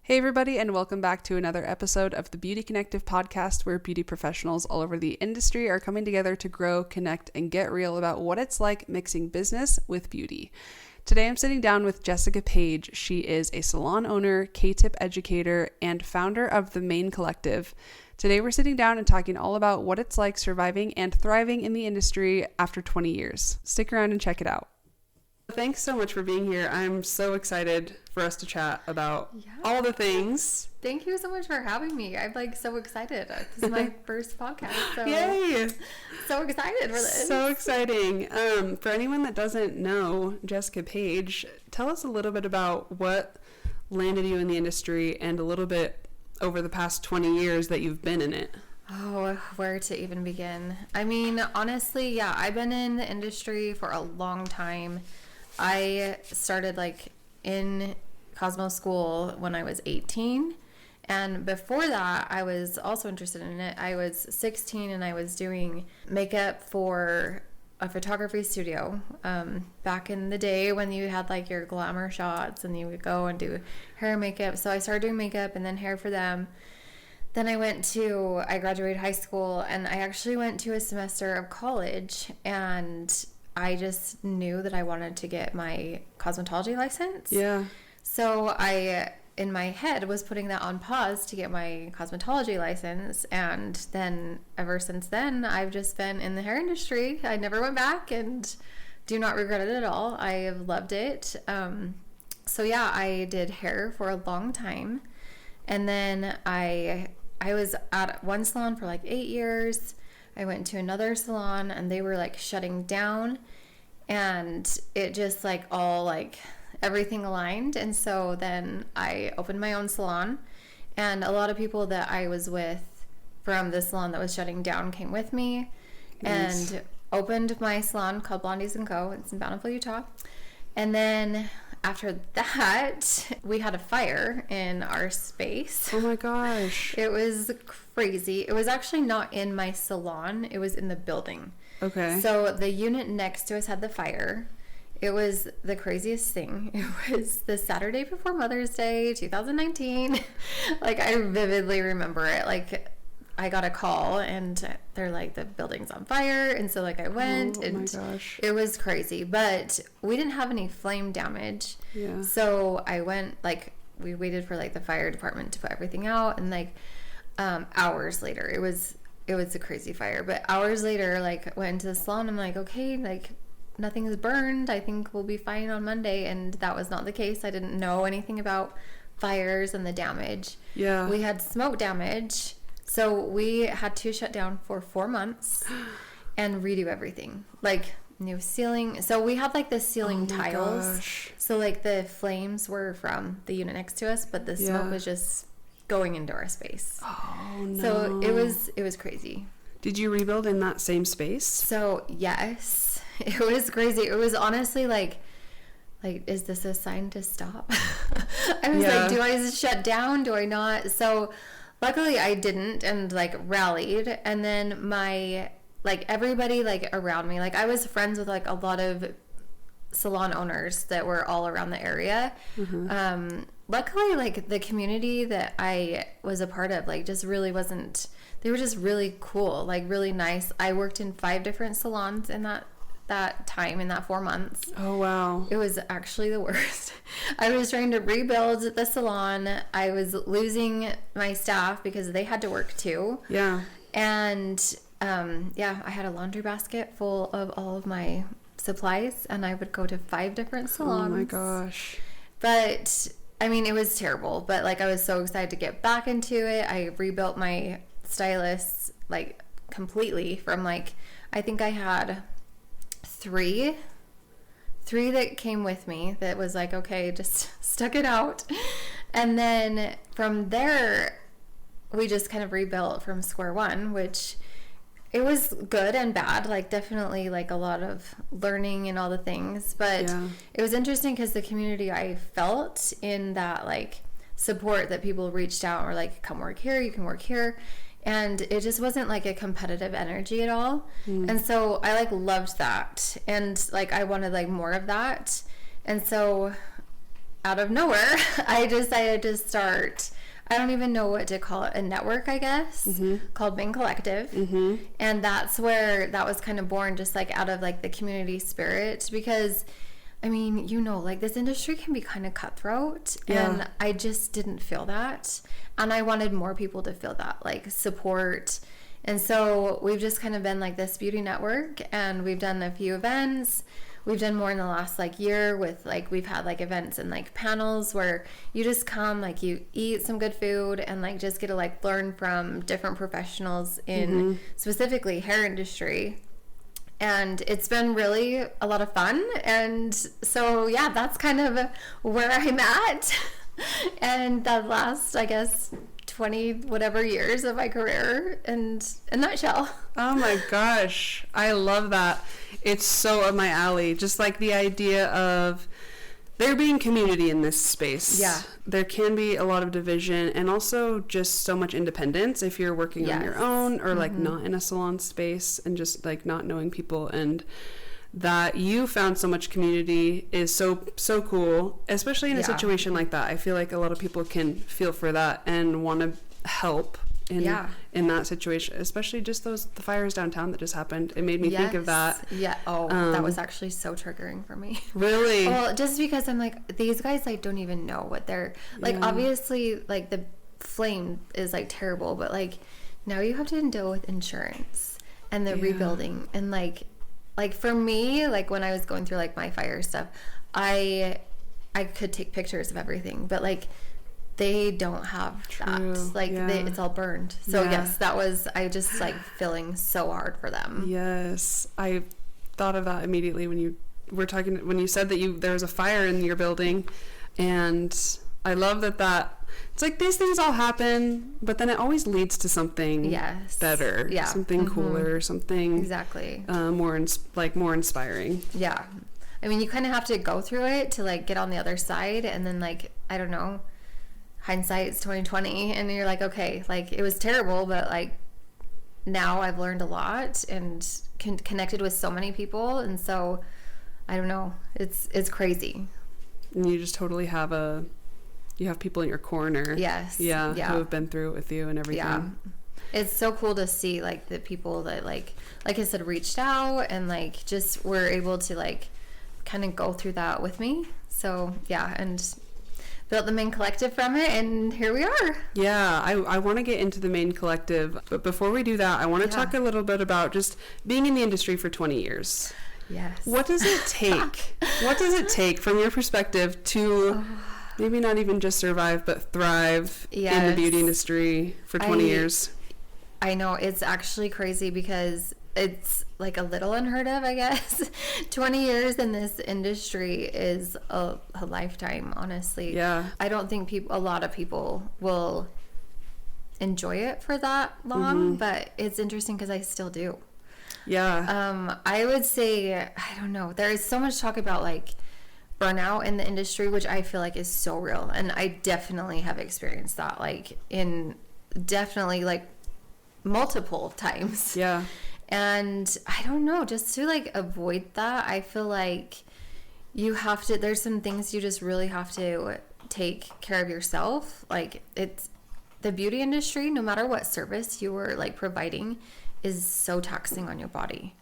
Hey everybody, and welcome back to another episode of the Beauty Connective Podcast, where beauty professionals all over the industry are coming together to grow, connect, and get real about what it's like mixing business with beauty. Today I'm sitting down with Jessica Page. She is a salon owner, K-tip educator, and founder of the Main Collective. Today we're sitting down and talking all about what it's like surviving and thriving in the industry after 20 years. Stick around and check it out. Thanks so much for being here. I'm so excited for us to chat about all the things. Thank you so much for having me. I'm so excited. This is my first podcast. So Yay! So excited for this. So exciting. For anyone that doesn't know Jessica Page, tell us a little bit about what landed you in the industry and a little bit over the past 20 years that you've been in it. Oh, where to even begin? I mean, honestly, I've been in the industry for a long time. I started in Cosmo school when I was 18, and before that I was also interested in it. I was 16 and I was doing makeup for a photography studio back in the day when you had your glamour shots and you would go and do hair and makeup. So I started doing makeup and then hair for them. Then I graduated high school, and I actually went to a semester of college, and I just knew that I wanted to get my cosmetology license. Yeah. So I, in my head, was putting that on pause to get my cosmetology license. And then ever since then, I've just been in the hair industry. I never went back and do not regret it at all. I have loved it. I did hair for a long time. And then I was at one salon for 8 years. I went to another salon and they were shutting down, and it just everything aligned. And so then I opened my own salon, and a lot of people that I was with from the salon that was shutting down came with me. Nice. And opened my salon called Blondies & Co. It's in Bountiful, Utah. And then after that, we had a fire in our space. Oh my gosh. It was crazy. It was actually not in my salon. It was in the building. Okay. So the unit next to us had the fire. It was the craziest thing. It was the Saturday before Mother's Day, 2019. I vividly remember it. I got a call and they're the building's on fire. And so I went, and my gosh. It was crazy, but we didn't have any flame damage. Yeah. So I went, we waited for the fire department to put everything out, and hours later, it was a crazy fire, but hours later, went into the salon. I'm okay, nothing is burned. I think we'll be fine on Monday. And that was not the case. I didn't know anything about fires and the damage. Yeah. We had smoke damage. So we had to shut down for 4 months and redo everything. New ceiling. So we had the ceiling tiles. Gosh. So the flames were from the unit next to us, but the smoke was just going into our space. Oh no. So it was crazy. Did you rebuild in that same space? So yes, it was crazy. It was honestly is this a sign to stop? I was do I just shut down? Do I not? So luckily I didn't, and rallied. And then my everybody around me, I was friends with a lot of salon owners that were all around the area. Mm-hmm. Luckily the community that I was a part of just really wasn't, they were just really cool, really nice. I worked in 5 different salons in that time, in that 4 months. Oh wow. It was actually the worst. I was trying to rebuild the salon. I was losing my staff because they had to work too. Yeah. And I had a laundry basket full of all of my supplies, and I would go to 5 different salons. Oh my gosh. But I mean, it was terrible, but I was so excited to get back into it. I rebuilt my stylists completely from I think I had three that came with me that was okay, just stuck it out. And then from there we just kind of rebuilt from square one, which it was good and bad, definitely a lot of learning and all the things, but it was interesting because the community I felt in that support, that people reached out and were come work here, you can work here. And it just wasn't a competitive energy at all. And so I loved that. And I wanted more of that. And so out of nowhere, I decided to start, I don't even know what to call it, a network, I guess, called Beauty Collective. And that's where that was kind of born, just like out of like the community spirit, because I mean, you know, like this industry can be kind of cutthroat, and I just didn't feel that. And I wanted more people to feel that, like support. And so we've just kind of been like this beauty network, and we've done a few events. We've done more in the last like year with like, we've had like events and like panels where you just come, like you eat some good food and like just get to like learn from different professionals in specifically hair industry. And it's been really a lot of fun. And so, yeah, that's kind of where I'm at. And the last, I guess, 20 whatever years of my career in a nutshell. Oh my gosh. I love that. It's so up my alley. Just like the idea of there being community in this space. Yeah. There can be a lot of division, and also just so much independence if you're working on your own, or like not in a salon space, and just like not knowing people. And that you found so much community is so cool, especially in a situation like that. I feel like a lot of people can feel for that and want to help in that situation, especially just the fires downtown that just happened. It made me think of that. That was actually so triggering for me. Really? Well, just because I'm like, these guys like don't even know what they're like. Obviously, like the flame is like terrible, but like now you have to deal with insurance and the rebuilding, and like for me, like when I was going through like my fire stuff, I could take pictures of everything, but like they don't have that. Like it's all burned. So yes, that was, I just like feeling so hard for them. Yes, I thought of that immediately when you were talking, when you said that there was a fire in your building. And I love that it's like these things all happen, but then it always leads to something better, something cooler, something exactly more inspiring. Yeah, I mean, you kind of have to go through it to like get on the other side, and then like, I don't know, hindsight's 2020, and you're like, okay, like it was terrible, but like now I've learned a lot and connected with so many people, and so I don't know, it's crazy. And you just totally have you have people in your corner. Yes. Yeah. Who have been through it with you and everything. Yeah. It's so cool to see like the people that like I said, reached out and like just were able to like kind of go through that with me. So yeah, and built the main collective from it, and here we are. Yeah, I want to get into the main collective, but before we do that, I want to talk a little bit about just being in the industry for 20 years. Yes. What does it take? What does it take from your perspective to maybe not even just survive, but thrive in the beauty industry for 20 years? I know, it's actually crazy because it's like a little unheard of, I guess. 20 years in this industry is a lifetime, honestly. Yeah. I don't think a lot of people will enjoy it for that long, but it's interesting because I still do. Yeah. I would say, I don't know, there is so much talk about like burnout in the industry, which I feel like is so real, and I definitely have experienced that, like definitely like multiple times. Yeah. And I don't know, just to like avoid that, I feel like you have to, there's some things you just really have to take care of yourself. Like it's the beauty industry, no matter what service you were like providing, is so taxing on your body.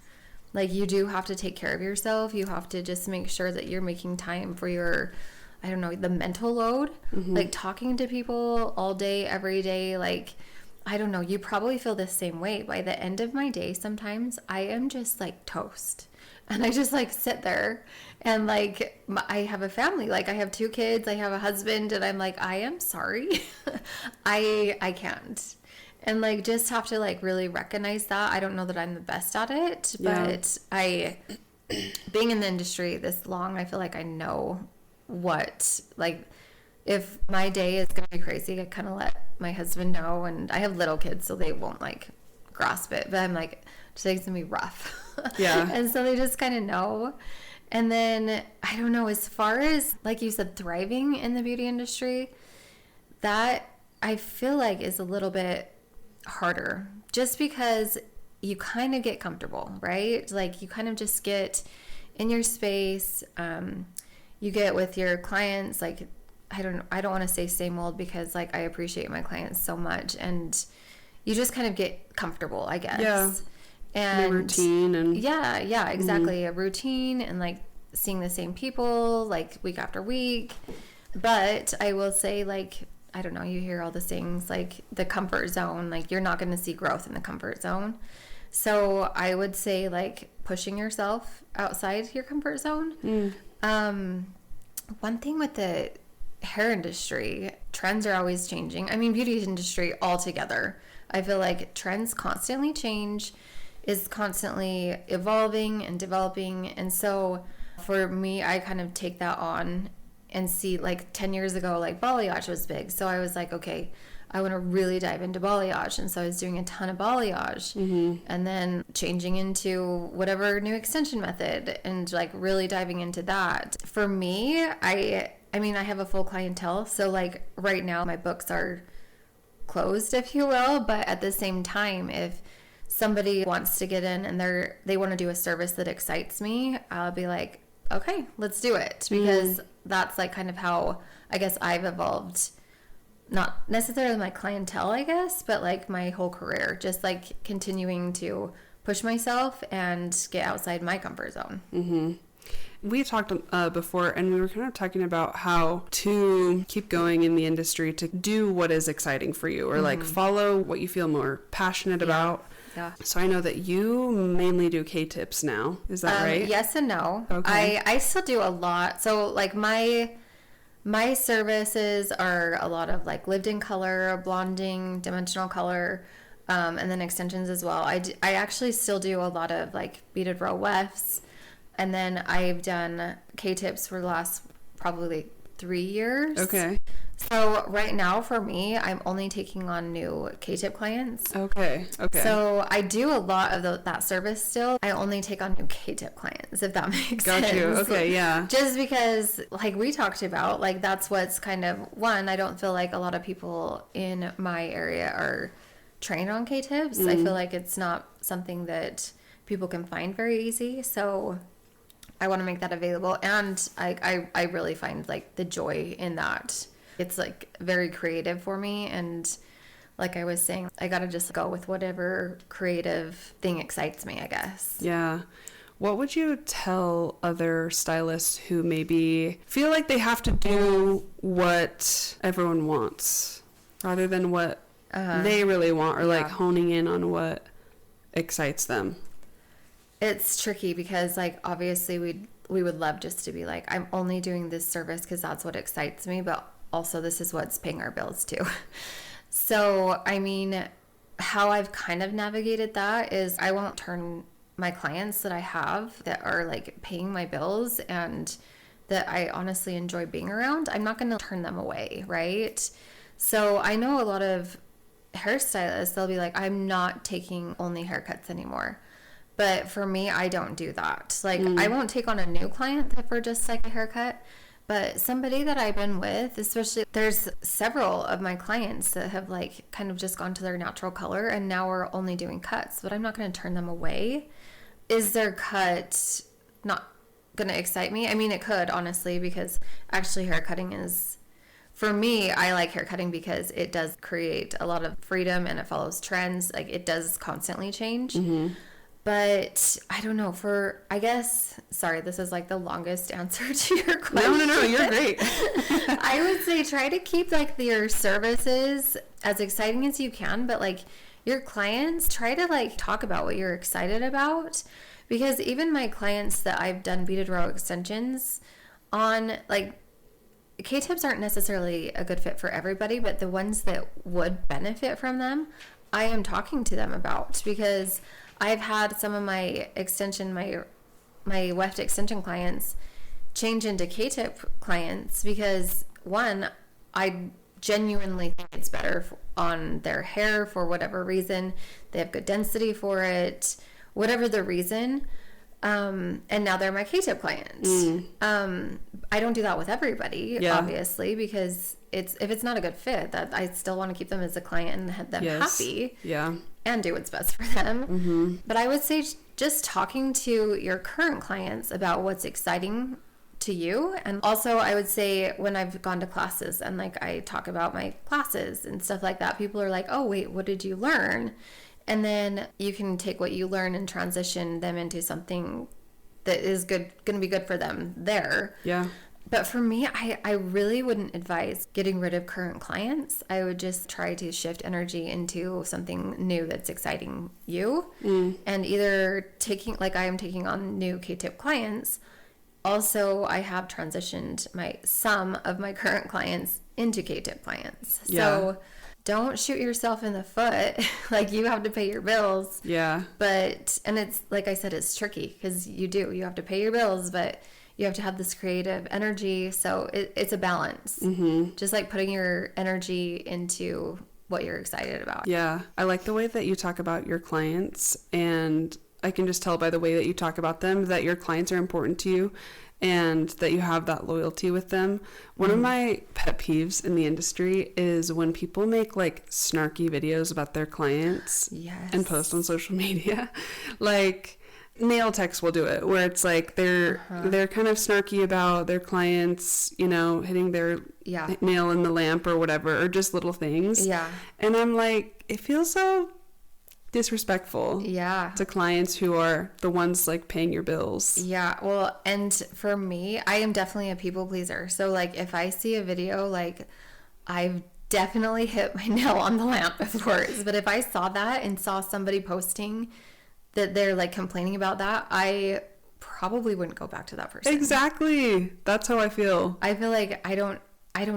Like you do have to take care of yourself. You have to just make sure that you're making time for your, I don't know, the mental load, like talking to people all day, every day. Like, I don't know, you probably feel the same way. By the end of my day, sometimes I am just like toast, and I just like sit there, and like I have a family, like I have 2 kids, I have a husband, and I'm like, I am sorry. I can't. And like just have to like really recognize that. I don't know that I'm the best at it, but being in the industry this long, I feel like I know what, like, if my day is gonna be crazy, I kind of let my husband know, and I have little kids, so they won't like grasp it, but I'm like, today's gonna be rough. Yeah. And so they just kind of know. And then I don't know, as far as like you said, thriving in the beauty industry, that I feel like is a little bit harder, just because you kind of get comfortable, right? Like you kind of just get in your space. you get with your clients, like, I don't want to say same old, because like I appreciate my clients so much, and you just kind of get comfortable, I guess. Yeah. And a routine and yeah, exactly. A routine, and like seeing the same people like week after week. But I will say, like, I don't know, you hear all the things like the comfort zone, like you're not going to see growth in the comfort zone. So I would say like pushing yourself outside your comfort zone. One thing with the hair industry, trends are always changing. I mean, beauty industry altogether, I feel like trends constantly change, is constantly evolving and developing. And so for me, I kind of take that on and see, like 10 years ago, like balayage was big. So I was like, okay, I want to really dive into balayage. And so I was doing a ton of balayage, and then changing into whatever new extension method, and like really diving into that. For me, I mean, I have a full clientele. So like right now my books are closed, if you will. But at the same time, if somebody wants to get in and they want to do a service that excites me, I'll be like, okay, let's do it. Because that's like kind of how I guess I've evolved, not necessarily my clientele, I guess, but like my whole career, just like continuing to push myself and get outside my comfort zone. We talked before, and we were kind of talking about how to keep going in the industry, to do what is exciting for you, or like follow what you feel more passionate about. Yeah. So I know that you mainly do K-tips now. Is that right? Yes and no. Okay. I still do a lot. So like my services are a lot of like lived in color, blonding, dimensional color, and then extensions as well. I actually still do a lot of like beaded row wefts. And then I've done K-tips for the last probably 3 years. Okay. So right now for me, I'm only taking on new K-tip clients. Okay. So I do a lot of that service still. I only take on new K-tip clients, if that makes sense. Got you. Okay, yeah. Just because, like we talked about, like that's what's kind of, one, I don't feel like a lot of people in my area are trained on K-tips. I feel like it's not something that people can find very easy. So I want to make that available. And I really find like the joy in that. It's like very creative for me. And like I was saying, I got to just go with whatever creative thing excites me, I guess. Yeah. What would you tell other stylists who maybe feel like they have to do what everyone wants rather than what they really want, or like honing in on what excites them? It's tricky because like obviously we would love just to be like, I'm only doing this service because that's what excites me, but also this is what's paying our bills too. So I mean, how I've kind of navigated that is I won't turn my clients that I have that are like paying my bills and that I honestly enjoy being around, I'm not going to turn them away, right? So I know a lot of hairstylists, they'll be like, I'm not taking only haircuts anymore. But for me, I don't do that. Like, I won't take on a new client for just like a haircut. But somebody that I've been with, especially, there's several of my clients that have like kind of just gone to their natural color and now we're only doing cuts, but I'm not going to turn them away. Is their cut not going to excite me? I mean, it could, honestly, because actually haircutting is, for me, I like haircutting because it does create a lot of freedom and it follows trends. Like, it does constantly change. But I don't know, I guess, sorry, this is like the longest answer to your question. No, you're great. I would say try to keep like your services as exciting as you can, but like your clients, try to like talk about what you're excited about. Because even my clients that I've done beaded row extensions on, like, K-tips aren't necessarily a good fit for everybody, but the ones that would benefit from them, I am talking to them about, because I've had some of my extension, my weft extension clients change into K-tip clients because, one, I genuinely think it's better on their hair for whatever reason. They have good density for it, whatever the reason. And now they're my K-tip clients. I don't do that with everybody, obviously, because if it's not a good fit, that I still want to keep them as a client and have them happy. And do what's best for them. But I would say just talking to your current clients about what's exciting to you. And also I would say when I've gone to classes and like I talk about my classes and stuff like that, people are like, oh wait, what did you learn? And then you can take what you learn and transition them into something that is going to be good for them there. Yeah. But for me, I really wouldn't advise getting rid of current clients. I would just try to shift energy into something new that's exciting you. And either like I am taking on new K-tip clients. Also, I have transitioned some of my current clients into K-tip clients. Yeah. So don't shoot yourself in the foot. Like, you have to pay your bills. Yeah. And it's, like I said, it's tricky because you have to pay your bills, but you have to have this creative energy. So it's a balance. Just like putting your energy into what you're excited about. Yeah. I like the way that you talk about your clients, and I can just tell by the way that you talk about them that your clients are important to you and that you have that loyalty with them. One of my pet peeves in the industry is when people make like snarky videos about their clients and post on social media. Like, nail techs will do it, where it's like they're kind of snarky about their clients, you know, hitting their nail in the lamp or whatever, or just little things. Yeah. And I'm like, it feels so disrespectful to clients who are the ones like paying your bills. Yeah. Well, and for me, I am definitely a people pleaser. So like if I see a video, like I've definitely hit my nail on the lamp, of course. But if I saw that and saw somebody posting that they're like complaining about that, I probably wouldn't go back to that person. Exactly. That's how I feel. I feel like I don't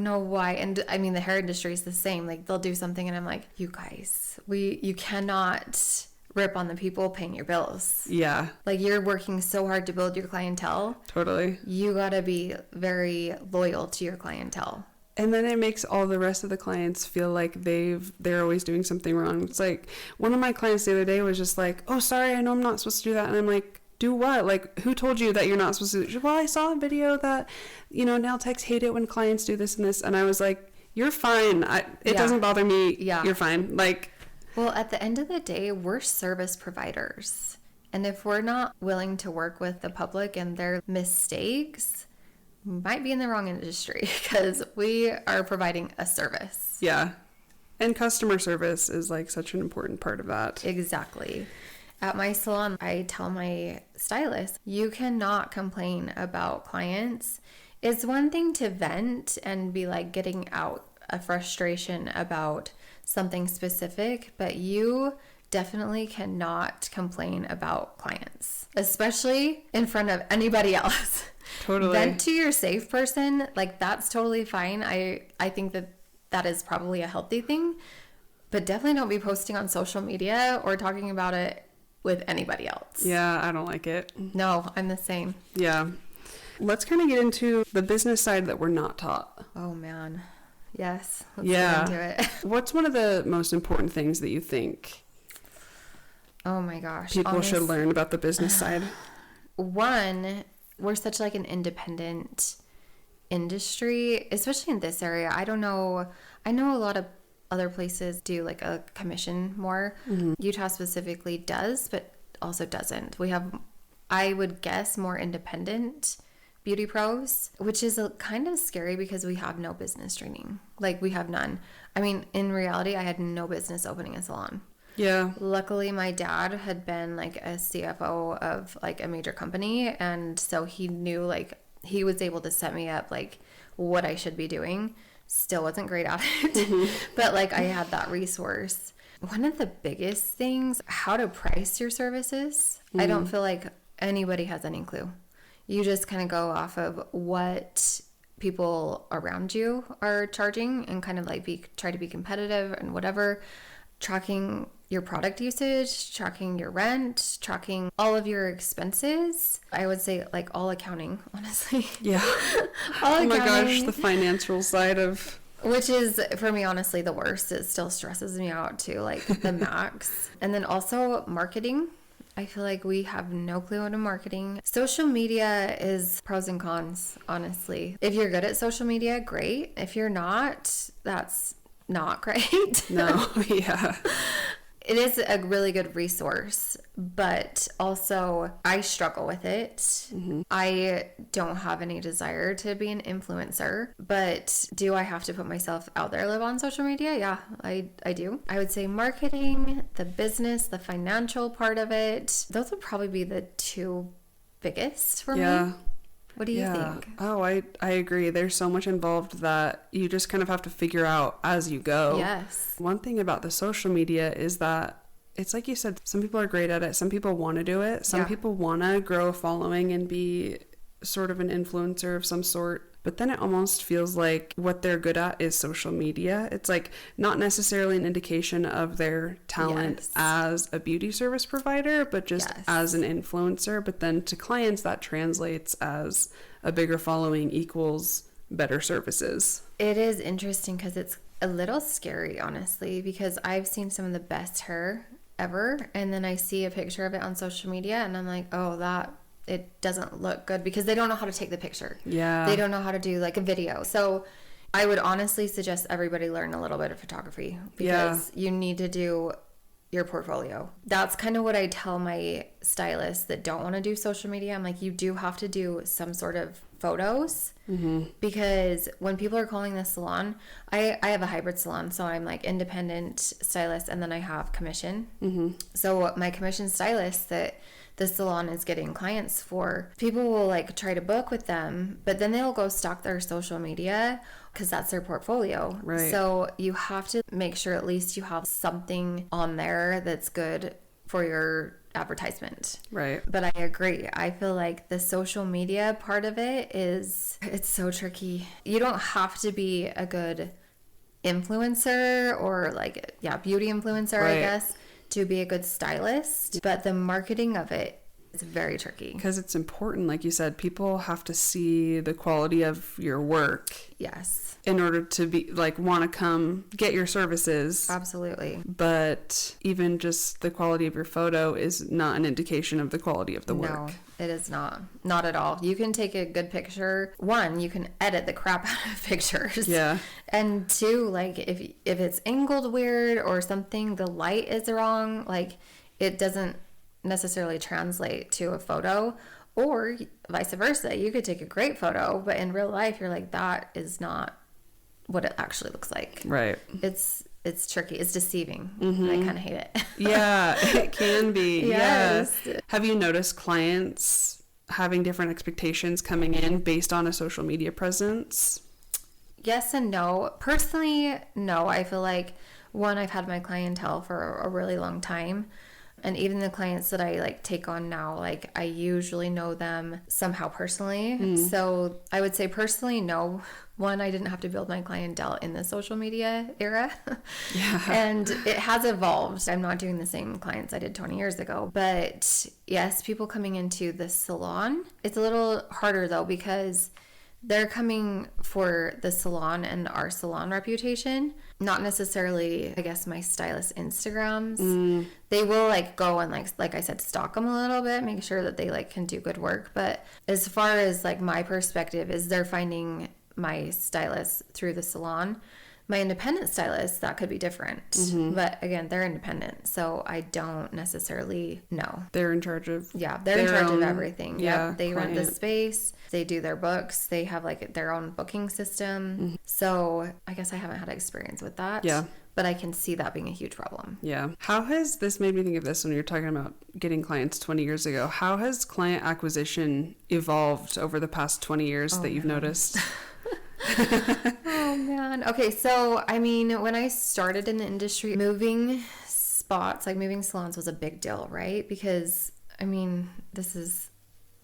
know why. And I mean, the hair industry is the same. Like, they'll do something and I'm like, you guys, you cannot rip on the people paying your bills. Yeah. Like, you're working so hard to build your clientele. Totally. You gotta be very loyal to your clientele. And then it makes all the rest of the clients feel like they're always doing something wrong. It's like, one of my clients the other day was just like, oh, sorry, I know I'm not supposed to do that. And I'm like, do what? Like, who told you that you're not supposed to do? Well, I saw a video that, you know, nail techs hate it when clients do this and this. And I was like, you're fine. It doesn't bother me. Yeah. You're fine. Like, well, at the end of the day, we're service providers. And if we're not willing to work with the public and their mistakes, might be in the wrong industry, because we are providing a service. Yeah. And customer service is like such an important part of that. Exactly. At my salon, I tell my stylists, you cannot complain about clients. It's one thing to vent and be like getting out a frustration about something specific, but you definitely cannot complain about clients, especially in front of anybody else. Totally. Vent to your safe person, like, that's totally fine. I think that is probably a healthy thing, but definitely don't be posting on social media or talking about it with anybody else. Yeah, I don't like it. No, I'm the same. Yeah. Let's kind of get into the business side that we're not taught. Oh, man. Yes. Let's get into it. What's one of the most important things that you think oh my gosh, people should learn about the business side? One, we're such like an independent industry, especially in this area. I don't know. I know a lot of other places do like a commission more. Mm-hmm. Utah specifically does, but also doesn't. We have, I would guess, more independent beauty pros, which is kind of scary because we have no business training. Like, we have none. I mean, in reality, I had no business opening a salon. Yeah. Luckily, my dad had been like a CFO of like a major company, and so he knew, like, he was able to set me up like what I should be doing. Still wasn't great at it, mm-hmm. but like I had that resource. One of the biggest things, how to price your services. Mm-hmm. I don't feel like anybody has any clue. You just kind of go off of what people around you are charging and kind of like try to be competitive and whatever. Tracking your product usage, tracking your rent, tracking all of your expenses. I would say like all accounting, honestly. Yeah. Oh my gosh, the financial side of... Which is, for me, honestly, the worst. It still stresses me out to like the max. And then also marketing. I feel like we have no clue on marketing. Social media is pros and cons, honestly. If you're good at social media, great. If you're not, that's not great. No, yeah. it is a really good resource, but also I struggle with it. Mm-hmm. I don't have any desire to be an influencer, but do I have to put myself out there, live on social media? Yeah, I do. I would say marketing, the business, the financial part of it, those would probably be the two biggest for me. What do you think? Oh, I agree. There's so much involved that you just kind of have to figure out as you go. Yes. One thing about the social media is that it's like you said, some people are great at it. Some people want to do it. Some people want to grow a following and be sort of an influencer of some sort. But then it almost feels like what they're good at is social media. It's like not necessarily an indication of their talent as a beauty service provider, but just as an influencer. But then to clients, that translates as a bigger following equals better services. It is interesting because it's a little scary, honestly, because I've seen some of the best hair ever. And then I see a picture of it on social media and I'm like, oh, it doesn't look good, because they don't know how to take the picture. Yeah. They don't know how to do like a video. So I would honestly suggest everybody learn a little bit of photography, because you need to do your portfolio. That's kind of what I tell my stylists that don't want to do social media. I'm like, you do have to do some sort of photos, because when people are calling the salon, I have a hybrid salon, so I'm like independent stylist and then I have commission. So my commission stylist that the salon is getting clients for, people will like try to book with them, but then they'll go stalk their social media because that's their portfolio. Right. So you have to make sure at least you have something on there that's good for your advertisement. Right. But I agree. I feel like the social media part of it's so tricky. You don't have to be a good influencer or beauty influencer, I guess, to be a good stylist, but the marketing of it is very tricky. Because it's important, like you said, people have to see the quality of your work. Yes. In order to be want to come get your services. Absolutely. But even just the quality of your photo is not an indication of the quality of the work. No, it is not. Not at all. You can take a good picture. One, you can edit the crap out of pictures. Yeah. And two, if it's angled weird or something, the light is wrong, it doesn't necessarily translate to a photo. Or vice versa. You could take a great photo, but in real life, you're like, that is not what it actually looks like. Right. It's tricky. It's deceiving. I kind of hate it. Yeah, it can be. Yes. Yeah. Have you noticed clients having different expectations coming in based on a social media presence? Yes and no. Personally, no. I feel like, one, I've had my clientele for a really long time. And even the clients that I take on now, I usually know them somehow personally. So I would say personally, no. One, I didn't have to build my clientele in the social media era. Yeah. And it has evolved. I'm not doing the same clients I did 20 years ago. But yes, people coming into the salon, it's a little harder though, because they're coming for the salon and our salon reputation, not necessarily, I guess, my stylist Instagrams. They will go and like I said, stalk them a little bit, make sure that they can do good work. But as far as my perspective is, they're finding my stylist through the salon. My independent stylist, that could be different. But again, they're independent, so I don't necessarily know. They're in charge of they're in charge of everything. Yeah, they rent the space, they do their books, they have their own booking system. So I guess I haven't had experience with that. Yeah. But I can see that being a huge problem. Yeah. How has this made me think of this when you're talking about getting clients 20 years ago? How has client acquisition evolved over the past 20 years that you've noticed? Oh man. Okay, so I mean, when I started in the industry, moving spots, moving salons was a big deal, right? Because I mean, this is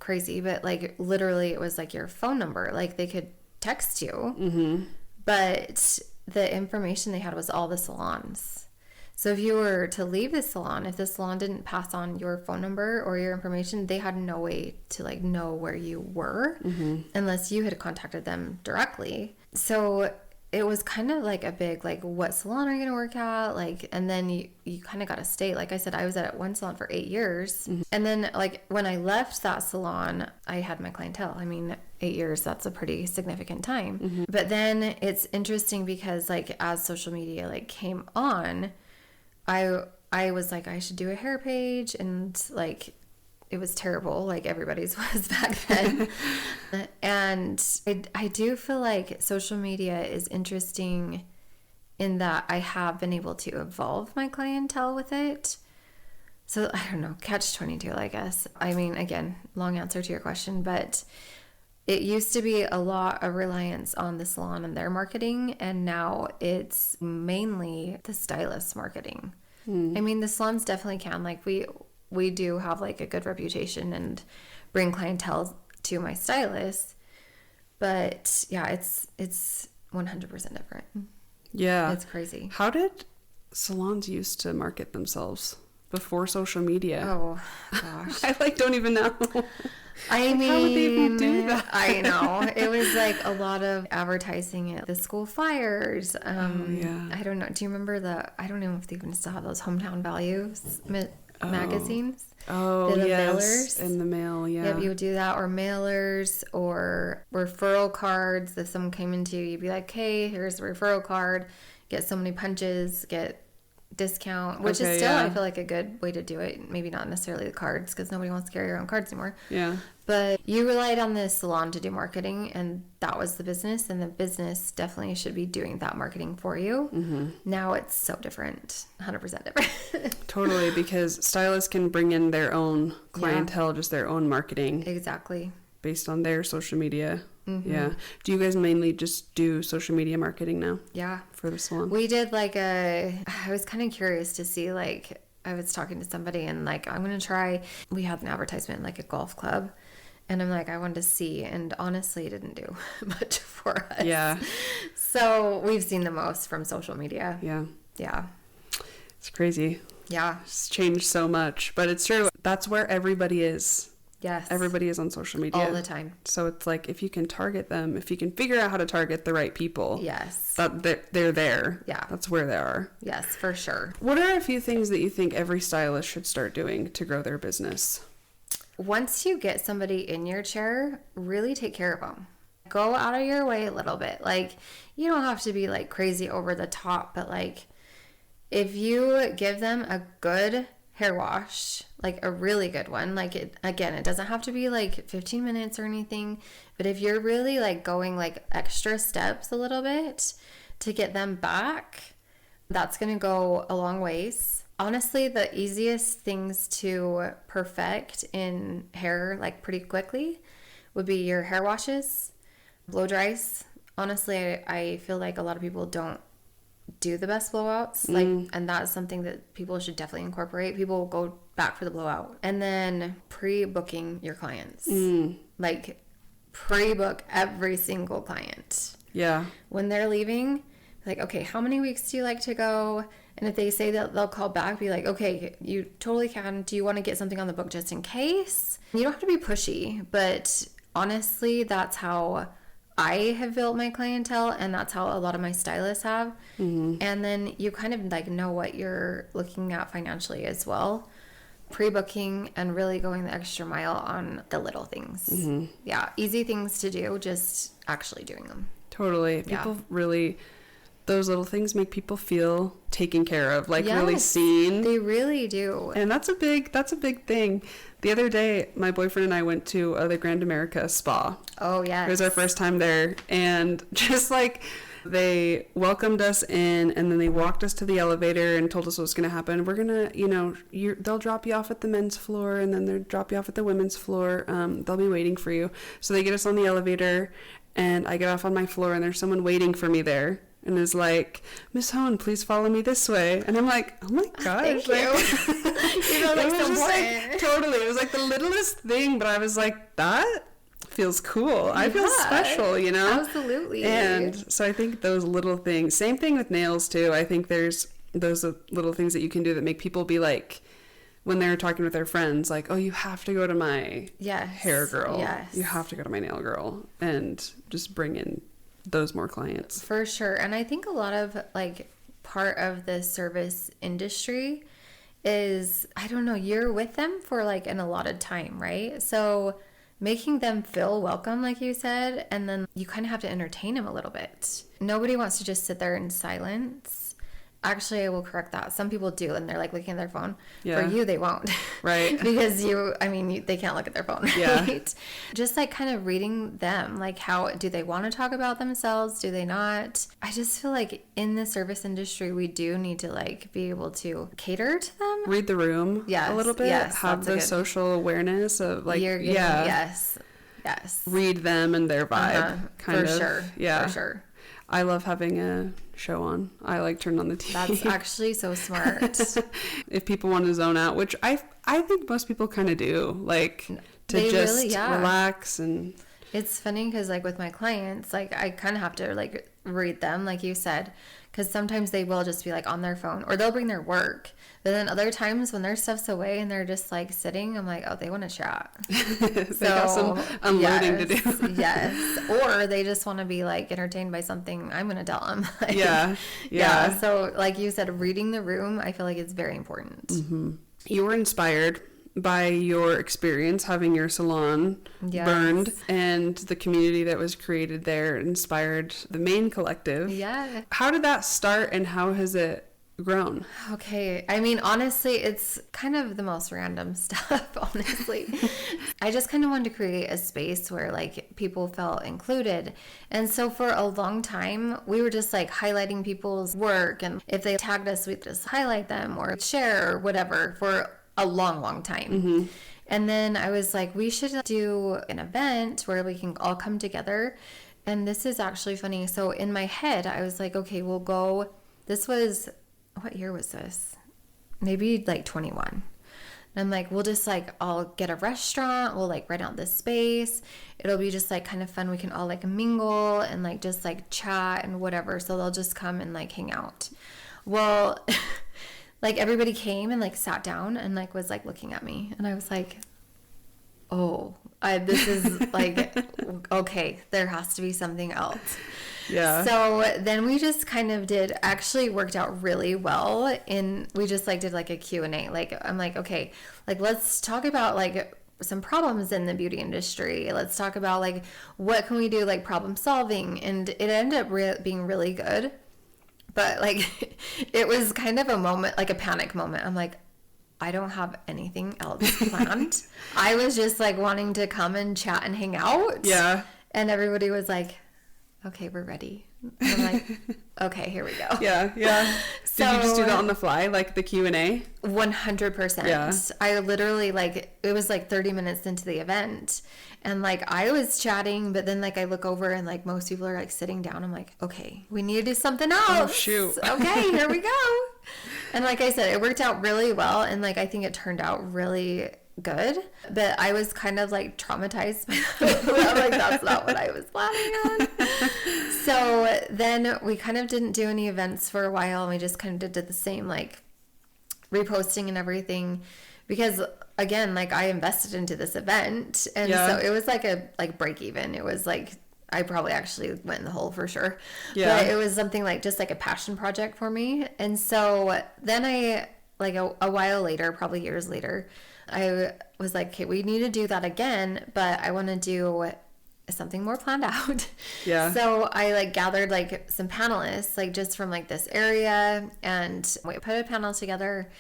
crazy, but literally it was your phone number. They could text you, but the information they had was all the salons. So if you were to leave the salon, if the salon didn't pass on your phone number or your information, they had no way to know where you were unless you had contacted them directly. So it was kind of a big, what salon are you going to work at? And then you kind of got to stay. Like I said, I was at one salon for 8 years. And then when I left that salon, I had my clientele. I mean, 8 years, that's a pretty significant time. But then it's interesting because as social media came on, I I was like, I should do a hair page, and like it was terrible, like everybody's was back then. And I do feel like social media is interesting in that I have been able to evolve my clientele with it. So I don't know, catch-22, I guess. I mean, again, long answer to your question, but it used to be a lot of reliance on the salon and their marketing, and now it's mainly the stylist marketing. I mean, the salons definitely can. Like we do have like a good reputation and bring clientele to my stylists, but yeah, it's 100% different. Yeah. It's crazy. How did salons used to market themselves before social media? Oh, gosh. I like don't even know. I mean, how would they even do that? I know. It was like a lot of advertising at the school flyers. Yeah. I don't know. Do you remember I don't know if they even still have those Hometown Values magazines? Oh, the yes. mailers. In the mail, yeah. Yep, you would do that, or mailers, or referral cards. If someone came into you, you'd be like, hey, here's the referral card. Get so many punches, get discount, which is still, I feel like, a good way to do it. Maybe not necessarily the cards, because nobody wants to carry around cards anymore. Yeah. But you relied on the salon to do marketing, and that was the business, and the business definitely should be doing that marketing for you. Mm-hmm. Now it's so different, 100% different. Totally, because stylists can bring in their own clientele, just their own marketing. Exactly. Based on their social media. Mm-hmm. Yeah. Do you guys mainly just do social media marketing now? Yeah. For the salon? We did I was kind of curious to see, like, I was talking to somebody and like, I'm going to try, we had an advertisement like a golf club. And I'm like, I wanted to see, and honestly, it didn't do much for us. Yeah. So we've seen the most from social media. Yeah. Yeah. It's crazy. Yeah. It's changed so much, but it's true. That's where everybody is. Yes. Everybody is on social media. All the time. So it's like, if you can target them, if you can figure out how to target the right people. Yes. They're there. Yeah. That's where they are. Yes, for sure. What are a few things that you think every stylist should start doing to grow their business? Once you get somebody in your chair, really take care of them. Go out of your way a little bit. Like, you don't have to be like crazy over the top, but like, if you give them a good hair wash, like a really good one, like it doesn't have to be like 15 minutes or anything, but if you're really like going like extra steps a little bit to get them back, that's going to go a long ways. Honestly, the easiest things to perfect in hair, like pretty quickly, would be your hair washes, blow dries. Honestly, I feel like a lot of people don't do the best blowouts, and that's something that people should definitely incorporate. People will go back for the blowout. And then pre-booking your clients. Like, pre-book every single client. Yeah. When they're leaving, like, okay, how many weeks do you like to go? And if they say that they'll call back, be like, okay, you totally can. Do you want to get something on the book just in case? You don't have to be pushy, but honestly, that's how I have built my clientele, and that's how a lot of my stylists have. Mm-hmm. And then you kind of like know what you're looking at financially as well. Pre-booking and really going the extra mile on the little things. Mm-hmm. Yeah, easy things to do, just actually doing them. Totally. People really... Those little things make people feel taken care of, like really seen. They really do. And that's a big thing. The other day, my boyfriend and I went to the Grand America spa. Oh, yes. It was our first time there. And just like, they welcomed us in, and then they walked us to the elevator and told us what was going to happen. We're going to, they'll drop you off at the men's floor, and then they'll drop you off at the women's floor. They'll be waiting for you. So they get us on the elevator, and I get off on my floor, and there's someone waiting for me there. And is like, Miss Hone, please follow me this way. And I'm like, oh my gosh. Thank you. You know, like, it was just like, totally. It was like the littlest thing, but I was like, that feels cool. I feel special, you know? Absolutely. And so I think those little things, same thing with nails too. I think there's those little things that you can do that make people be like, when they're talking with their friends, like, oh, you have to go to my hair girl. Yes. You have to go to my nail girl, and just bring in those more clients. For sure. And I think a lot of like part of the service industry is, I don't know, you're with them for like an allotted time, right? So making them feel welcome, like you said, and then you kind of have to entertain them a little bit. Nobody wants to just sit there in silence. Actually, I will correct that. Some people do, and they're like looking at their phone. Yeah. For you, they won't. Right. Because they can't look at their phone. Yeah. Right? Just like kind of reading them. Like, how do they want to talk about themselves? Do they not? I just feel like in the service industry, we do need to like be able to cater to them. Read the room a little bit. Yes, have the social awareness of like, Yes. Read them and their vibe. For sure. Yeah. For sure. I love having a show on. I like turn on the TV. That's actually so smart. If people want to zone out, which I think most people kind of do, like to just relax. And it's funny because like with my clients, like I kind of have to like read them, like you said, because sometimes they will just be like on their phone or they'll bring their work. But then other times when their stuff's away and they're just like sitting, I'm like, oh, they want to chat. They have some unloading to do. Yes. Or they just want to be like entertained by something I'm going to tell them. Like, yeah. So like you said, reading the room, I feel like it's very important. Mm-hmm. You were inspired by your experience having your salon burned, and the community that was created there inspired the main collective. Yeah. How did that start and how has it grown? Okay. I mean, honestly, it's kind of the most random stuff, honestly. I just kind of wanted to create a space where like people felt included. And so for a long time, we were just like highlighting people's work. And if they tagged us, we'd just highlight them or share or whatever for a long time. Mm-hmm. And then I was like, we should do an event where we can all come together. And this is actually funny. So in my head, I was like, okay, we'll go. This was, what year was this? Maybe like 21. And I'm like, we'll just like all get a restaurant. We'll like rent out this space. It'll be just like kind of fun. We can all like mingle and like just like chat and whatever. So they'll just come and like hang out. Well, like everybody came and like sat down and like was like looking at me. And I was like, oh, this is like, okay, there has to be something else. Yeah. So then we just kind of actually worked out really well. We just like did like a Q&A. Like, I'm like, okay, like let's talk about like some problems in the beauty industry. Let's talk about like, what can we do, like problem solving. And it ended up being really good. But like, it was kind of a moment, like a panic moment. I'm like, I don't have anything else planned. I was just like wanting to come and chat and hang out. Yeah. And everybody was like, okay, we're ready. And I'm like, okay, here we go. Yeah. So, did you just do that on the fly, like the Q&A? 100%. Yeah. I literally like, it was like 30 minutes into the event. And like, I was chatting, but then like I look over and like most people are like sitting down. I'm like, okay, we need to do something else. Oh, shoot. Okay, here we go. And like I said, it worked out really well. And like, I think it turned out really good, but I was kind of like traumatized by that. I'm like, that's not what I was planning on. So then we kind of didn't do any events for a while, and we just kind of did the same like reposting and everything, because again, like I invested into this event, and so it was like a break even. It was like I probably actually went in the hole for sure. Yeah. But it was something like just like a passion project for me. And so then I like a while later, probably years later, I was like, okay, we need to do that again, but I want to do something more planned out. Yeah. So I like gathered like some panelists, like just from like this area, and we put a panel together.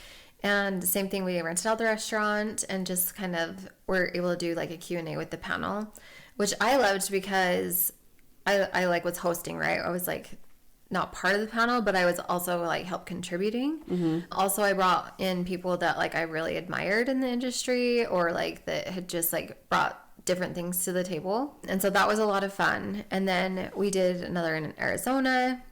And the same thing, we rented out the restaurant and just kind of were able to do like a Q&A with the panel, which I loved because I like was hosting, right? I was like not part of the panel, but I was also like help contributing. Mm-hmm. Also, I brought in people that like I really admired in the industry, or like that had just like brought different things to the table. And so that was a lot of fun. And then we did another in Arizona.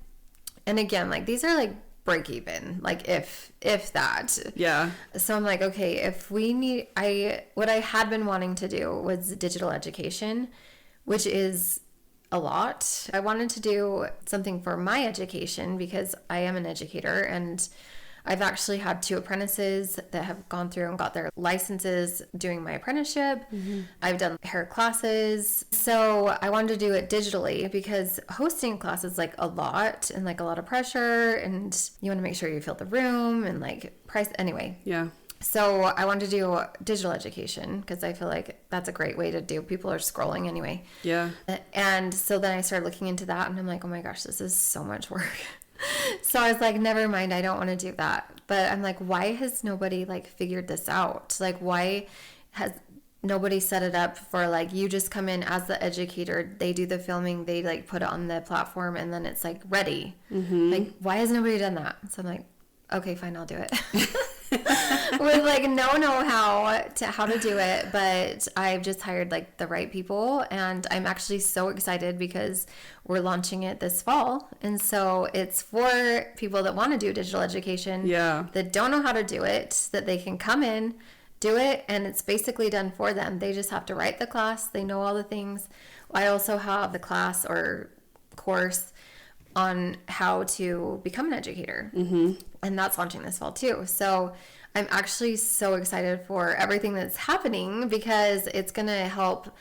And again, like these are like break even, like if that. Yeah. So I'm like, okay, if we need, what I had been wanting to do was digital education, which is a lot. I wanted to do something for my education because I am an educator, and I've actually had 2 apprentices that have gone through and got their licenses doing my apprenticeship. Mm-hmm. I've done hair classes. So I wanted to do it digitally because hosting classes like a lot and like a lot of pressure, and you want to make sure you fill the room and like price anyway. Yeah. So I wanted to do digital education because I feel like that's a great way to do. People are scrolling anyway. Yeah. And so then I started looking into that, and I'm like, oh my gosh, this is so much work. So I was like, never mind, I don't want to do that. But I'm like, why has nobody like figured this out? Like, why has nobody set it up for like, you just come in as the educator, they do the filming, they like put it on the platform, and then it's like ready. Like, why has nobody done that? So I'm like, okay, fine, I'll do it. With like no know-how how to do it, but I've just hired like the right people, and I'm actually so excited because we're launching it this fall. And so it's for people that want to do digital education, that don't know how to do it, that they can come in, do it, and it's basically done for them. They just have to write the class. They know all the things. I also have the class or course on how to become an educator, and that's launching this fall too. So I'm actually so excited for everything that's happening, because it's going to help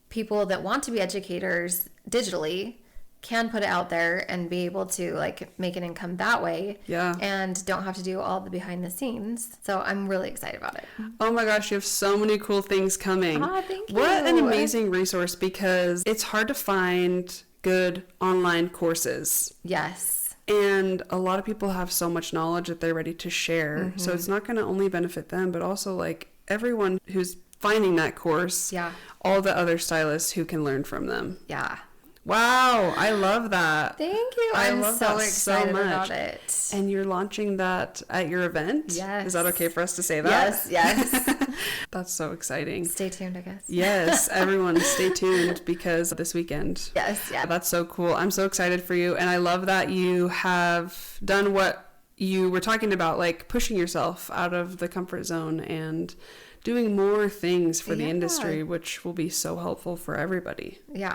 people that want to be educators digitally can put it out there and be able to like make an income that way, and don't have to do all the behind the scenes. So I'm really excited about it. Oh my gosh, you have so many cool things coming. Thank you. What an amazing resource, because it's hard to find good online courses. Yes. And a lot of people have so much knowledge that they're ready to share. So it's not going to only benefit them, but also like everyone who's finding that course, all the other stylists who can learn from them. Wow, I love that. Thank you. I'm so excited about it. And you're launching that at your event? Yes. Is that okay for us to say that? Yes. That's so exciting. Stay tuned, I guess. Yes, everyone stay tuned, because this weekend. Yes. That's so cool. I'm so excited for you. And I love that you have done what you were talking about, like pushing yourself out of the comfort zone and doing more things for the industry, which will be so helpful for everybody. Yeah,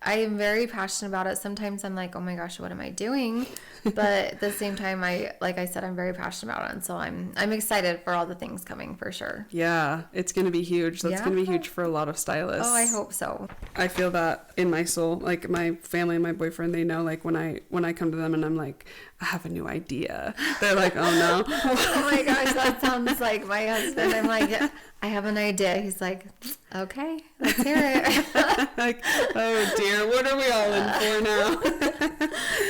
I am very passionate about it. Sometimes I'm like, oh my gosh, what am I doing? But at the same time, like I said, I'm very passionate about it. And so I'm excited for all the things coming for sure. Yeah, it's going to be huge. That's going to be huge for a lot of stylists. Oh, I hope so. I feel that in my soul. Like my family and my boyfriend, they know, like when I come to them and I'm like, I have a new idea, they're like, oh no. Oh my gosh, that sounds like my husband. I'm like, I have an idea. He's like, okay, let's hear it. Like, oh dear, what are we all in for now?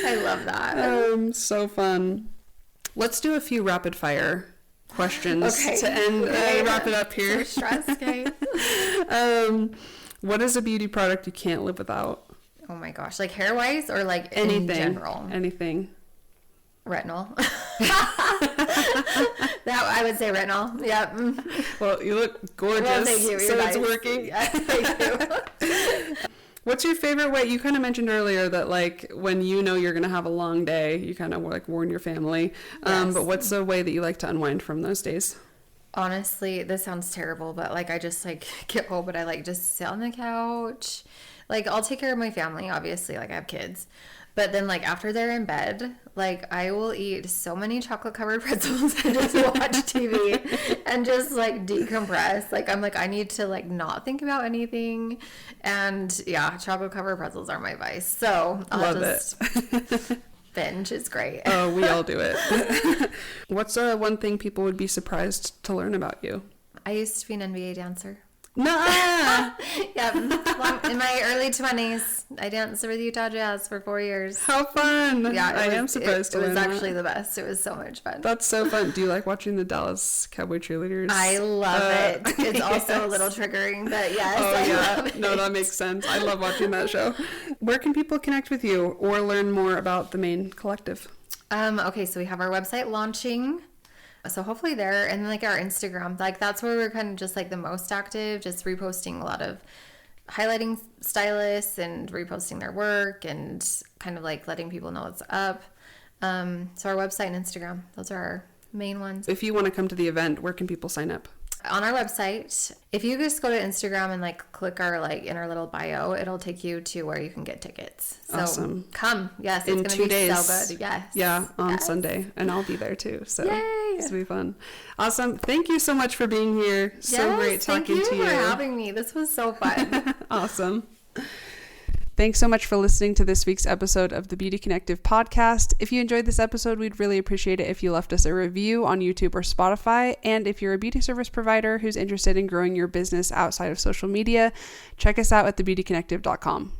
I love that. So fun. Let's do a few rapid fire questions to end, wrap it up here. So stressed, okay. What is a beauty product you can't live without? Oh my gosh, like hair wise or like anything in general? Anything. Retinol. That I would say retinol. Yep. Well, you look gorgeous. Well, thank you. So nice. It's working. Yeah, thank you. What's your favorite way? You kind of mentioned earlier that like when you know you're going to have a long day, you kind of like warn your family. Yes. But what's the way that you like to unwind from those days? Honestly, this sounds terrible, but like I just like get home and I like just sit on the couch. Like I'll take care of my family, obviously, like I have kids. But then, like, after they're in bed, like, I will eat so many chocolate-covered pretzels and just watch TV and just, like, decompress. Like, I'm like, I need to, like, not think about anything. And, yeah, chocolate-covered pretzels are my vice. So, I'll just binge. It's great. Oh, we all do it. What's one thing people would be surprised to learn about you? I used to be an NBA dancer. No. Yeah, in my early 20s, I danced with Utah Jazz for 4 years. How fun! Yeah, I am surprised to learn that. It was actually the best. It was so much fun. That's so fun. Do you like watching the Dallas Cowboy cheerleaders? I love it. It's also a little triggering, but yes. Oh yeah, no, that makes sense. I love watching that show. Where can people connect with you or learn more about the main collective? Okay, so we have our website launching. So hopefully there, and like our Instagram, like that's where we're kind of just like the most active, just reposting a lot of highlighting stylists and reposting their work and kind of like letting people know what's up. So our website and Instagram, those are our main ones. If you want to come to the event, where can people sign up? On our website, if you just go to Instagram and like click our like in our little bio, it'll take you to where you can get tickets. So awesome. Come. Yes, in it's 2 days. So good. Yes. Yeah, on Sunday. And I'll be there too. So yay. It's gonna be fun. Awesome. Thank you so much for being here. So great talking to you. Thank you for having me. This was so fun. Awesome. Thanks so much for listening to this week's episode of the Beauty Connective Podcast. If you enjoyed this episode, we'd really appreciate it if you left us a review on YouTube or Spotify. And if you're a beauty service provider who's interested in growing your business outside of social media, check us out at thebeautyconnective.com.